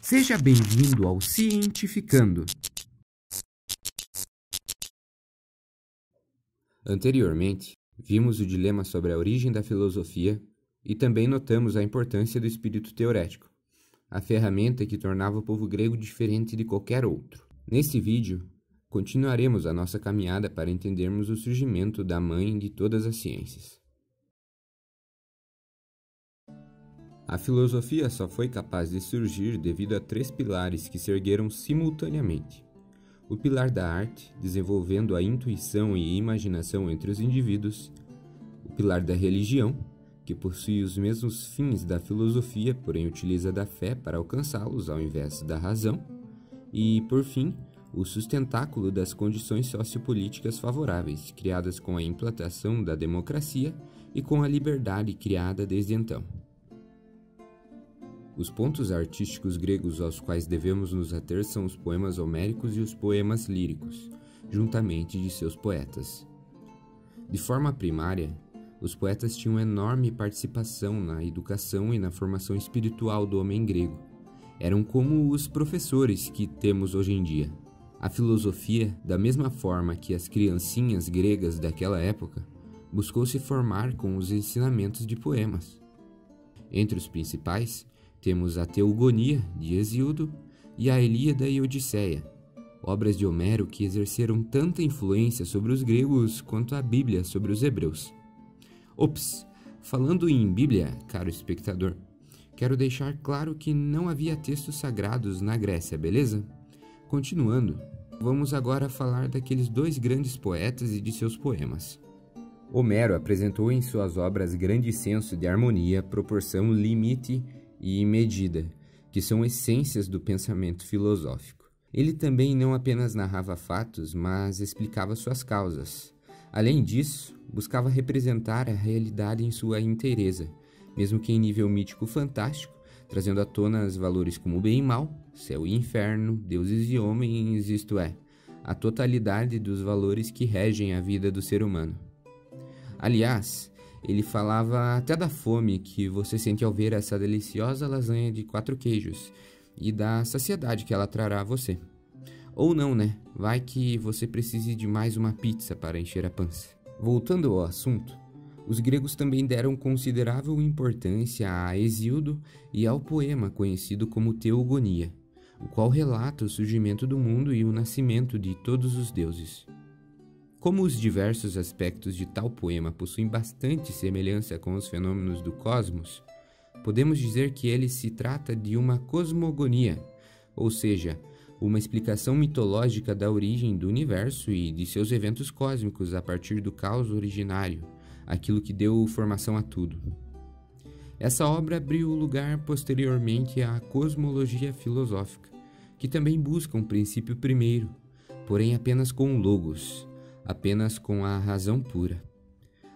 Seja bem-vindo ao Cientificando. Anteriormente, vimos o dilema sobre a origem da filosofia e também notamos a importância do espírito teorético, a ferramenta que tornava o povo grego diferente de qualquer outro. Neste vídeo, continuaremos a nossa caminhada para entendermos o surgimento da mãe de todas as ciências. A filosofia só foi capaz de surgir devido a 3 pilares que se ergueram simultaneamente. O pilar da arte, desenvolvendo a intuição e imaginação entre os indivíduos. O pilar da religião, que possui os mesmos fins da filosofia, porém utiliza da fé para alcançá-los ao invés da razão. E, por fim, o sustentáculo das condições sociopolíticas favoráveis, criadas com a implantação da democracia e com a liberdade criada desde então. Os pontos artísticos gregos aos quais devemos nos ater são os poemas homéricos e os poemas líricos, juntamente de seus poetas. De forma primária, os poetas tinham enorme participação na educação e na formação espiritual do homem grego. Eram como os professores que temos hoje em dia. A filosofia, da mesma forma que as criancinhas gregas daquela época, buscou se formar com os ensinamentos de poemas. Entre os principais, temos a Teogonia, de Hesíodo, e a Ilíada e Odisseia, obras de Homero que exerceram tanta influência sobre os gregos quanto a Bíblia sobre os hebreus. Ops, falando em Bíblia, caro espectador, quero deixar claro que não havia textos sagrados na Grécia, beleza? Continuando, vamos agora falar daqueles 2 grandes poetas e de seus poemas. Homero apresentou em suas obras grande senso de harmonia, proporção, limite e medida, que são essências do pensamento filosófico. Ele também não apenas narrava fatos, mas explicava suas causas. Além disso, buscava representar a realidade em sua inteireza, mesmo que em nível mítico fantástico, trazendo à tona os valores como bem e mal, céu e inferno, deuses e homens, isto é, a totalidade dos valores que regem a vida do ser humano. Aliás, ele falava até da fome que você sente ao ver essa deliciosa lasanha de 4 queijos e da saciedade que ela trará a você. Ou não, né? Vai que você precise de mais uma pizza para encher a pança. Voltando ao assunto, os gregos também deram considerável importância a Hesíodo e ao poema conhecido como Teogonia, o qual relata o surgimento do mundo e o nascimento de todos os deuses. Como os diversos aspectos de tal poema possuem bastante semelhança com os fenômenos do cosmos, podemos dizer que ele se trata de uma cosmogonia, ou seja, uma explicação mitológica da origem do universo e de seus eventos cósmicos a partir do caos originário, aquilo que deu formação a tudo. Essa obra abriu lugar posteriormente à cosmologia filosófica, que também busca um princípio primeiro, porém apenas com o logos, apenas com a razão pura.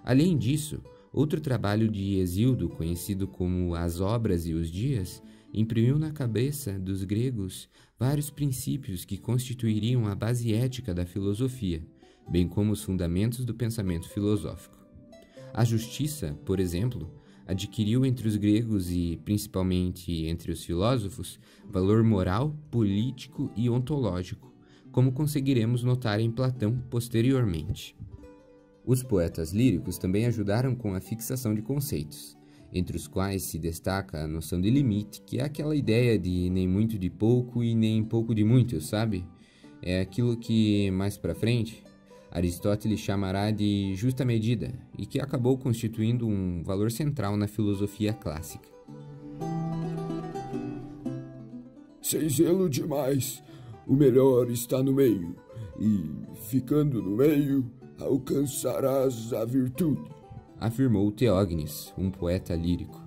Além disso, outro trabalho de Hesíodo, conhecido como As Obras e os Dias, imprimiu na cabeça dos gregos vários princípios que constituiriam a base ética da filosofia, bem como os fundamentos do pensamento filosófico. A justiça, por exemplo, adquiriu entre os gregos e, principalmente, entre os filósofos, valor moral, político e ontológico, como conseguiremos notar em Platão posteriormente. Os poetas líricos também ajudaram com a fixação de conceitos, entre os quais se destaca a noção de limite, que é aquela ideia de nem muito de pouco e nem pouco de muito, sabe? É aquilo que, mais para frente, Aristóteles chamará de justa medida e que acabou constituindo um valor central na filosofia clássica. Sem zelo demais, o melhor está no meio, e, ficando no meio, alcançarás a virtude, afirmou Teógenes, um poeta lírico.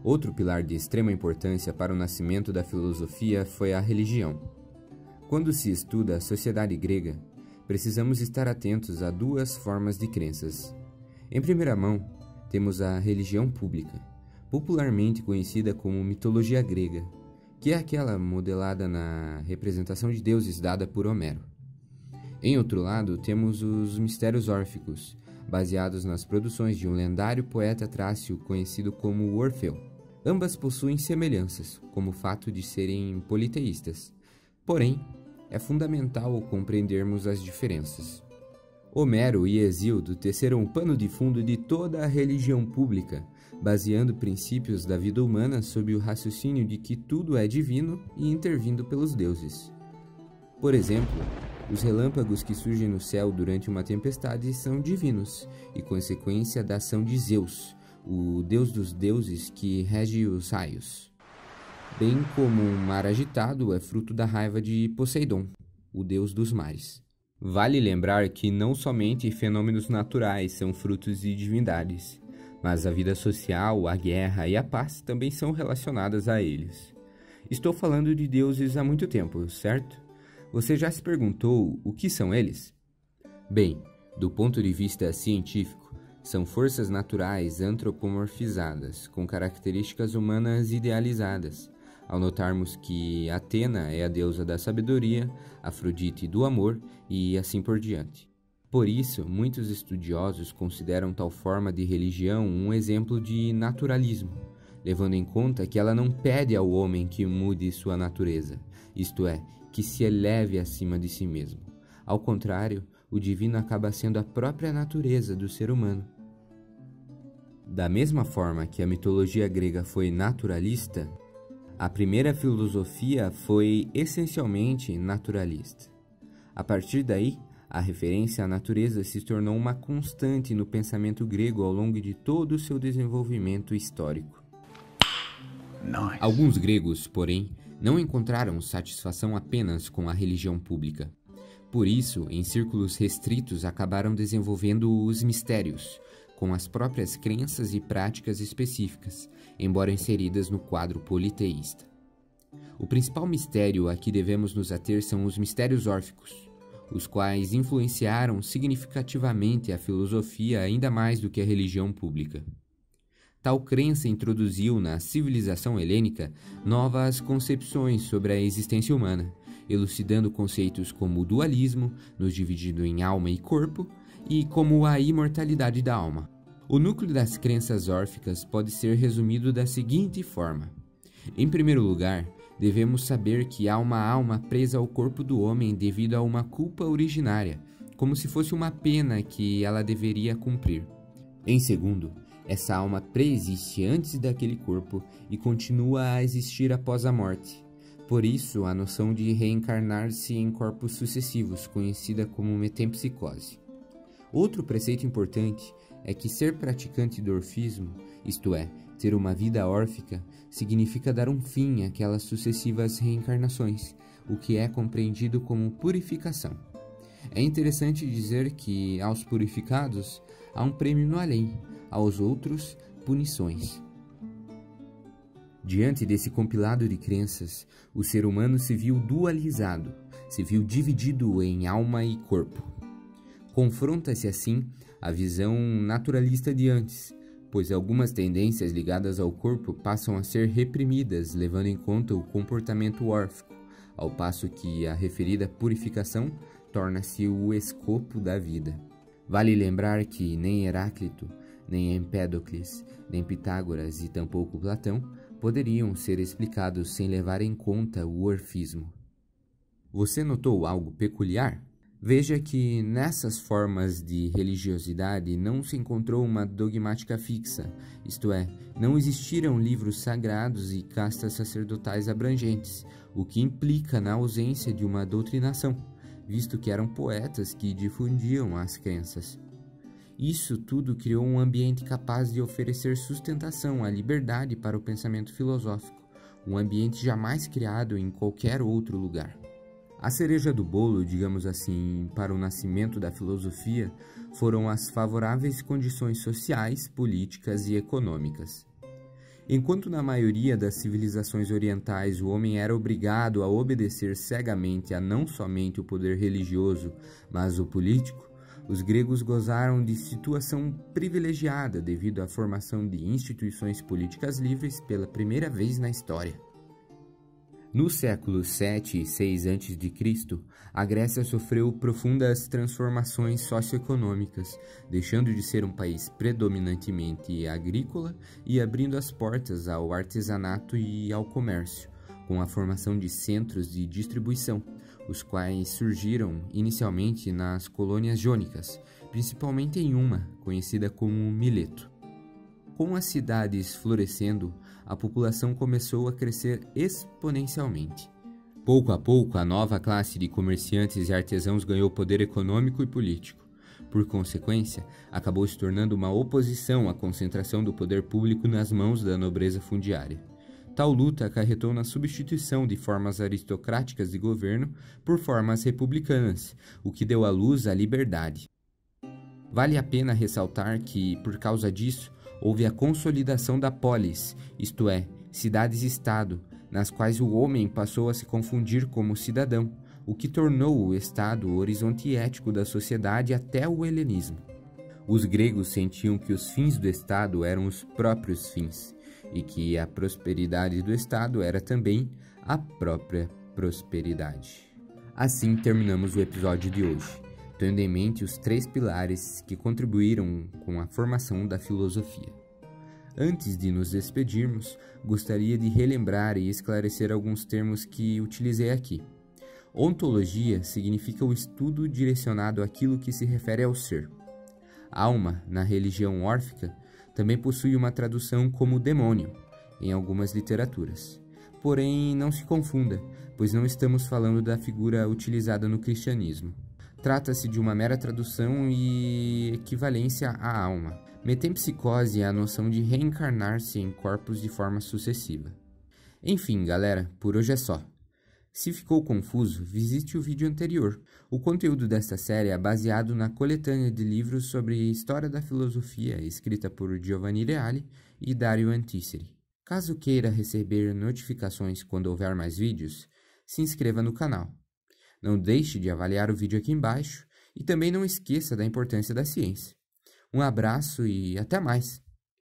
Outro pilar de extrema importância para o nascimento da filosofia foi a religião. Quando se estuda a sociedade grega, precisamos estar atentos a 2 formas de crenças. Em primeira mão, temos a religião pública, popularmente conhecida como mitologia grega, que é aquela modelada na representação de deuses dada por Homero. Em outro lado, temos os mistérios órficos, baseados nas produções de um lendário poeta trácio conhecido como Orfeu. Ambas possuem semelhanças, como o fato de serem politeístas. Porém, é fundamental compreendermos as diferenças. Homero e Hesíodo teceram o pano de fundo de toda a religião pública, baseando princípios da vida humana sob o raciocínio de que tudo é divino e intervindo pelos deuses. Por exemplo, os relâmpagos que surgem no céu durante uma tempestade são divinos e consequência da ação de Zeus, o deus dos deuses que rege os raios. Bem como um mar agitado é fruto da raiva de Poseidon, o deus dos mares. Vale lembrar que não somente fenômenos naturais são frutos de divindades, mas a vida social, a guerra e a paz também são relacionadas a eles. Estou falando de deuses há muito tempo, certo? Você já se perguntou o que são eles? Bem, do ponto de vista científico, são forças naturais antropomorfizadas, com características humanas idealizadas, ao notarmos que Atena é a deusa da sabedoria, Afrodite do amor e assim por diante. Por isso, muitos estudiosos consideram tal forma de religião um exemplo de naturalismo, levando em conta que ela não pede ao homem que mude sua natureza, isto é, que se eleve acima de si mesmo. Ao contrário, o divino acaba sendo a própria natureza do ser humano. Da mesma forma que a mitologia grega foi naturalista, a primeira filosofia foi essencialmente naturalista. A partir daí, a referência à natureza se tornou uma constante no pensamento grego ao longo de todo o seu desenvolvimento histórico. Nice. Alguns gregos, porém, não encontraram satisfação apenas com a religião pública. Por isso, em círculos restritos, acabaram desenvolvendo os mistérios, com as próprias crenças e práticas específicas, embora inseridas no quadro politeísta. O principal mistério a que devemos nos ater são os mistérios órficos, os quais influenciaram significativamente a filosofia ainda mais do que a religião pública. Tal crença introduziu na civilização helênica novas concepções sobre a existência humana, elucidando conceitos como o dualismo, nos dividindo em alma e corpo, e como a imortalidade da alma. O núcleo das crenças órficas pode ser resumido da seguinte forma. Em primeiro lugar, devemos saber que há uma alma presa ao corpo do homem devido a uma culpa originária, como se fosse uma pena que ela deveria cumprir. Em segundo, essa alma preexiste antes daquele corpo e continua a existir após a morte. Por isso, a noção de reencarnar-se em corpos sucessivos, conhecida como metempsicose. Outro preceito importante é que ser praticante do orfismo, isto é, ter uma vida órfica, significa dar um fim àquelas sucessivas reencarnações, o que é compreendido como purificação. É interessante dizer que, aos purificados, há um prêmio no além, aos outros, punições. Diante desse compilado de crenças, o ser humano se viu dualizado, se viu dividido em alma e corpo. Confronta-se assim a visão naturalista de antes, pois algumas tendências ligadas ao corpo passam a ser reprimidas, levando em conta o comportamento órfico, ao passo que a referida purificação torna-se o escopo da vida. Vale lembrar que nem Heráclito, nem Empédocles, nem Pitágoras e tampouco Platão poderiam ser explicados sem levar em conta o orfismo. Você notou algo peculiar? Veja que nessas formas de religiosidade não se encontrou uma dogmática fixa, isto é, não existiram livros sagrados e castas sacerdotais abrangentes, o que implica na ausência de uma doutrinação, visto que eram poetas que difundiam as crenças. Isso tudo criou um ambiente capaz de oferecer sustentação à liberdade para o pensamento filosófico, um ambiente jamais criado em qualquer outro lugar. A cereja do bolo, digamos assim, para o nascimento da filosofia foram as favoráveis condições sociais, políticas e econômicas. Enquanto na maioria das civilizações orientais o homem era obrigado a obedecer cegamente a não somente o poder religioso, mas o político, os gregos gozaram de situação privilegiada devido à formação de instituições políticas livres pela primeira vez na história. No século 7 e 6 a.C., a Grécia sofreu profundas transformações socioeconômicas, deixando de ser um país predominantemente agrícola e abrindo as portas ao artesanato e ao comércio, com a formação de centros de distribuição, os quais surgiram inicialmente nas colônias jônicas, principalmente em uma, conhecida como Mileto. Com as cidades florescendo, a população começou a crescer exponencialmente. Pouco a pouco, a nova classe de comerciantes e artesãos ganhou poder econômico e político. Por consequência, acabou se tornando uma oposição à concentração do poder público nas mãos da nobreza fundiária. Tal luta acarretou na substituição de formas aristocráticas de governo por formas republicanas, o que deu à luz à liberdade. Vale a pena ressaltar que, por causa disso, houve a consolidação da polis, isto é, cidades-estado, nas quais o homem passou a se confundir como cidadão, o que tornou o Estado o horizonte ético da sociedade até o helenismo. Os gregos sentiam que os fins do Estado eram os próprios fins, e que a prosperidade do Estado era também a própria prosperidade. Assim terminamos o episódio de hoje, tendo em mente os 3 pilares que contribuíram com a formação da filosofia. Antes de nos despedirmos, gostaria de relembrar e esclarecer alguns termos que utilizei aqui. Ontologia significa o estudo direcionado àquilo que se refere ao ser. Alma, na religião órfica, também possui uma tradução como demônio, em algumas literaturas. Porém, não se confunda, pois não estamos falando da figura utilizada no cristianismo. Trata-se de uma mera tradução e equivalência à alma. Metempsicose é a noção de reencarnar-se em corpos de forma sucessiva. Enfim, galera, por hoje é só. Se ficou confuso, visite o vídeo anterior. O conteúdo desta série é baseado na coletânea de livros sobre história da filosofia, escrita por Giovanni Reale e Dario Anticeri. Caso queira receber notificações quando houver mais vídeos, se inscreva no canal. Não deixe de avaliar o vídeo aqui embaixo e também não esqueça da importância da ciência. Um abraço e até mais!